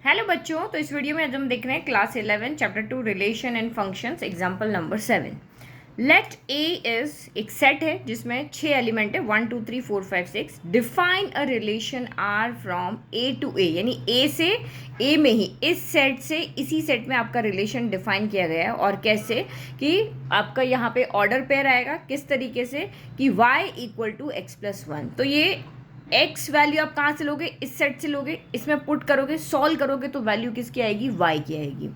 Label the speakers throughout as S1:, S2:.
S1: Hello बच्चों, तो इस वीडियो में आज हम देख रहे हैं class 11 chapter 2 relation and functions example number 7। Let A is एक सेट है जिसमें 6 एलिमेंट है 1 2 3 4 5 6। Define a relation R from A to A, यानी ए से ए में ही इस सेट से इसी सेट में आपका रिलेशन डिफाइन किया गया है। और कैसे कि आपका यहाँ पे ऑर्डर पेयर आएगा किस तरीके से कि y equal to x plus 1। तो ये x वैल्यू आप कहाँ से लोगे, इस सेट से लोगे, इसमें पुट करोगे, सॉल्व करोगे तो वैल्यू किसकी आएगी, y की आएगी।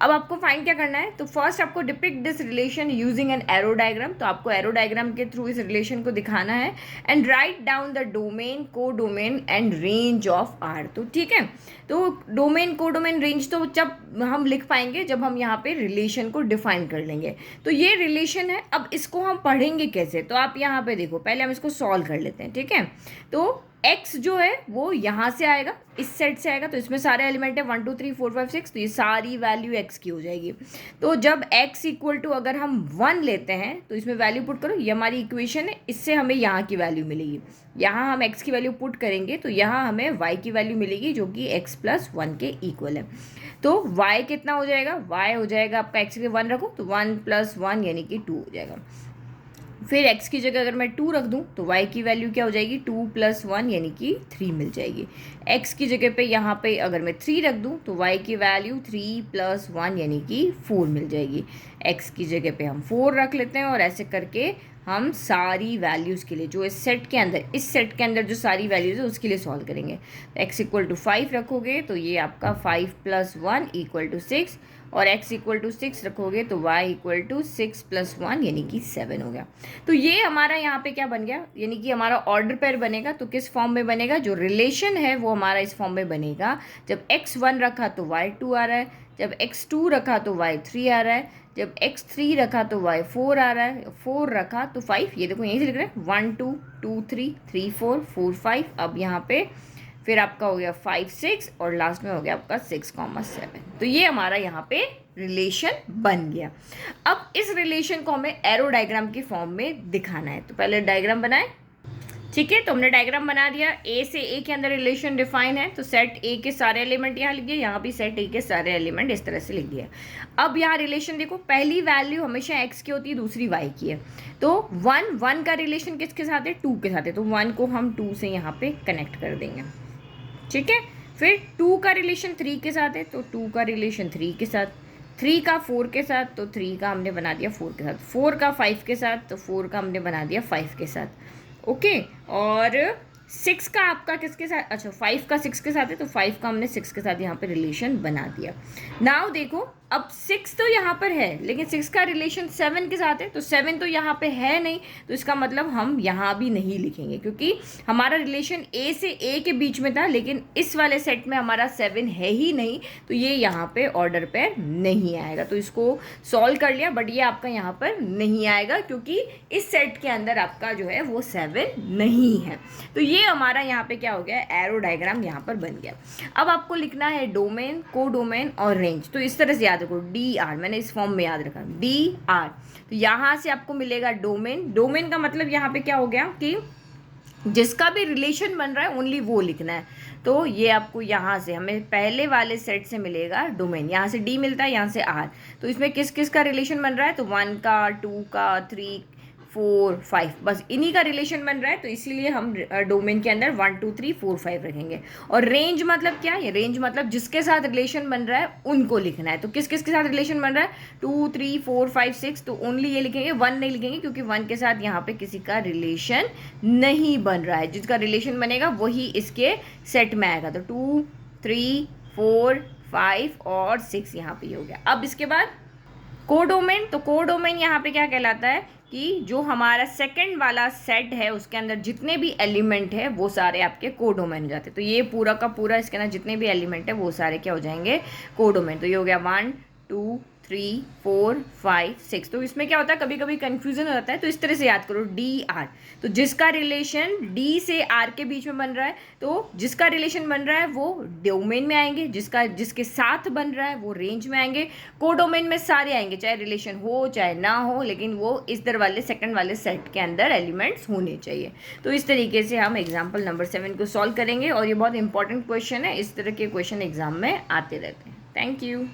S1: अब आपको फाइंड क्या करना है, तो फर्स्ट आपको depict this relation using an arrow diagram. तो आपको एरो डायग्राम के थ्रू इस रिलेशन को दिखाना है and write down the domain, codomain and range of R. तो ठीक है, तो डोमेन, को डोमेन, रेंज तो जब हम लिख पाएंगे जब हम यहाँ पे रिलेशन को डिफाइन कर लेंगे। तो ये रिलेशन है, अब इसको हम पढ़ेंगे कैसे, तो आप यहाँ पे देखो, पहले हम इसको सॉल्व कर लेते हैं। ठीक है, तो x जो है वो यहाँ से आएगा, इस सेट से आएगा, तो इसमें सारे एलिमेंट है 1 2 3 4 5 6, तो ये सारी वैल्यू x की हो जाएगी। तो जब x इक्वल टू अगर हम 1 लेते हैं तो इसमें वैल्यू पुट करो, ये हमारी इक्वेशन है, इससे हमें यहाँ की वैल्यू मिलेगी। यहाँ हम x की वैल्यू पुट करेंगे तो यहाँ हमें y की वैल्यू मिलेगी जो कि x प्लस 1 के इक्वल है। तो y कितना हो जाएगा, y हो जाएगा आपका x के 1 रखो तो 1 प्लस 1 यानी कि 2 हो जाएगा। फिर x की जगह अगर मैं 2 रख दूं तो y की वैल्यू क्या हो जाएगी, 2 प्लस 1 यानी कि 3 मिल जाएगी। x की जगह पे यहाँ पे अगर मैं 3 रख दूं तो y की वैल्यू 3 प्लस 1 यानी कि 4 मिल जाएगी। x की जगह पे हम 4 रख लेते हैं और ऐसे करके हम सारी वैल्यूज़ के लिए जो इस सेट के अंदर, इस सेट के अंदर जो सारी वैल्यूज़ है उसके लिए सॉल्व करेंगे। तो x इक्वल टू 5 रखोगे तो ये आपका 5 प्लस 1 इक्वल टू 6, और x इक्वल टू 6 रखोगे तो y इक्वल टू 6 प्लस 1 यानी कि 7 हो गया। तो ये हमारा यहाँ पे क्या बन गया, यानी कि हमारा ऑर्डर पेयर बनेगा। तो किस फॉर्म में बनेगा, जो रिलेशन है वो हमारा इस फॉर्म में बनेगा। जब x 1 रखा तो y 2 आ रहा है, जब x 2 रखा तो y 3 आ रहा है, जब x 3 रखा तो y 4 आ रहा है, 4 रखा तो 5। ये देखो यहीं से लिख रहे हैं 1 2 2 3 3 4 4 5। अब यहाँ पे फिर आपका हो गया 5 6 और लास्ट में हो गया आपका 6,7। तो ये हमारा यहाँ पे रिलेशन बन गया। अब इस रिलेशन को हमें एरो डायग्राम की फॉर्म में दिखाना है। तो पहले डायग्राम बनाए, ठीक है। तो हमने डायग्राम बना दिया, ए से ए के अंदर रिलेशन डिफाइन है, तो सेट ए के सारे एलिमेंट यहाँ लिख दिए, यहाँ भी सेट ए के सारे एलिमेंट इस तरह से लिख दिया। अब यहाँ रिलेशन देखो, पहली वैल्यू हमेशा एक्स की होती है, दूसरी वाई की है। तो 1 का रिलेशन किसके साथ है, 2 के साथ है, तो 1 को हम 2 से यहाँ पे कनेक्ट कर देंगे। ठीक है, फिर 2 का रिलेशन 3 के साथ है, तो 2 का रिलेशन 3 के साथ, 3 का 4 के साथ, तो 3 का हमने बना दिया 4 के साथ, 4 का 5 के साथ, तो 4 का हमने बना दिया 5 के साथ। ओके, और 6 का आपका किसके साथ, अच्छा 5 का 6 के साथ है, तो 5 का हमने 6 के साथ यहाँ पे रिलेशन बना दिया। नाउ देखो, अब 6 तो यहाँ पर है लेकिन 6 का रिलेशन 7 के साथ है, तो 7 तो यहाँ पे है नहीं, तो इसका मतलब हम यहाँ भी नहीं लिखेंगे क्योंकि हमारा रिलेशन ए से ए के बीच में था, लेकिन इस वाले सेट में हमारा 7 है ही नहीं, तो ये यहाँ पे ऑर्डर पेयर नहीं आएगा। तो इसको सॉल्व कर लिया, बट ये आपका यहाँ पर नहीं आएगा क्योंकि इस सेट के अंदर आपका जो है वो 7 नहीं है। तो ये हमारा यहाँ पे क्या हो गया, एरो डायग्राम यहाँ पर बन गया। अब आपको लिखना है डोमेन, को डोमेन और रेंज। तो इस तरह से याद रखो, डी आर, मैंने इस फॉर्म में याद रखा, डी आर। तो यहाँ से आपको मिलेगा डोमेन। डोमेन का मतलब यहाँ पे क्या हो गया कि जिसका भी रिलेशन बन रहा है ओनली वो लिखना है। तो ये आपको यहाँ से हमें पहले वाले सेट से मिलेगा डोमेन, यहाँ से डी मिलता है, यहाँ से आर। तो इसमें किस किस का रिलेशन बन रहा है, तो 1 का, 2 का, 3 4 5, बस इन्हीं का रिलेशन बन रहा है। तो इसीलिए हम डोमेन के अंदर 1 2 3 4 5 रखेंगे। और रेंज मतलब क्या है, रेंज मतलब जिसके साथ रिलेशन बन रहा है उनको लिखना है। तो किस किस के साथ रिलेशन बन रहा है, 2 3 4 5 6, तो ओनली ये लिखेंगे, 1 नहीं लिखेंगे क्योंकि 1 के साथ यहाँ पे किसी का रिलेशन नहीं बन रहा है। जिसका रिलेशन बनेगा वही इसके सेट में आएगा। तो 2 3 4 5 और 6 यहाँ पे हो गया। अब इसके बाद कोडोमेन। तो कोडोमेन यहाँ पे क्या कहलाता है कि जो हमारा सेकंड वाला सेट है उसके अंदर जितने भी एलिमेंट है वो सारे आपके कोडोमेन हो जाते हैं। तो ये पूरा का पूरा इसके अंदर जितने भी एलिमेंट है वो सारे क्या हो जाएंगे, कोडोमेन। तो ये हो गया 1 2 3 4 5 6। तो इसमें क्या होता है, कभी कभी कंफ्यूजन हो जाता है, तो इस तरह से याद करो DR। तो जिसका रिलेशन D से R के बीच में बन रहा है, तो जिसका रिलेशन बन रहा है वो डोमेन में आएंगे, जिसके साथ बन रहा है वो रेंज में आएंगे, कोडोमेन में सारे आएंगे, चाहे रिलेशन हो चाहे ना हो, लेकिन वो इस तरह वाले सेकंड वाले सेट के अंदर एलिमेंट्स होने चाहिए। तो इस तरीके से हम एग्जाम्पल नंबर 7 को सॉल्व करेंगे, और ये बहुत इंपॉर्टेंट क्वेश्चन है, इस तरह के क्वेश्चन एग्जाम में आते रहते हैं। Thank you.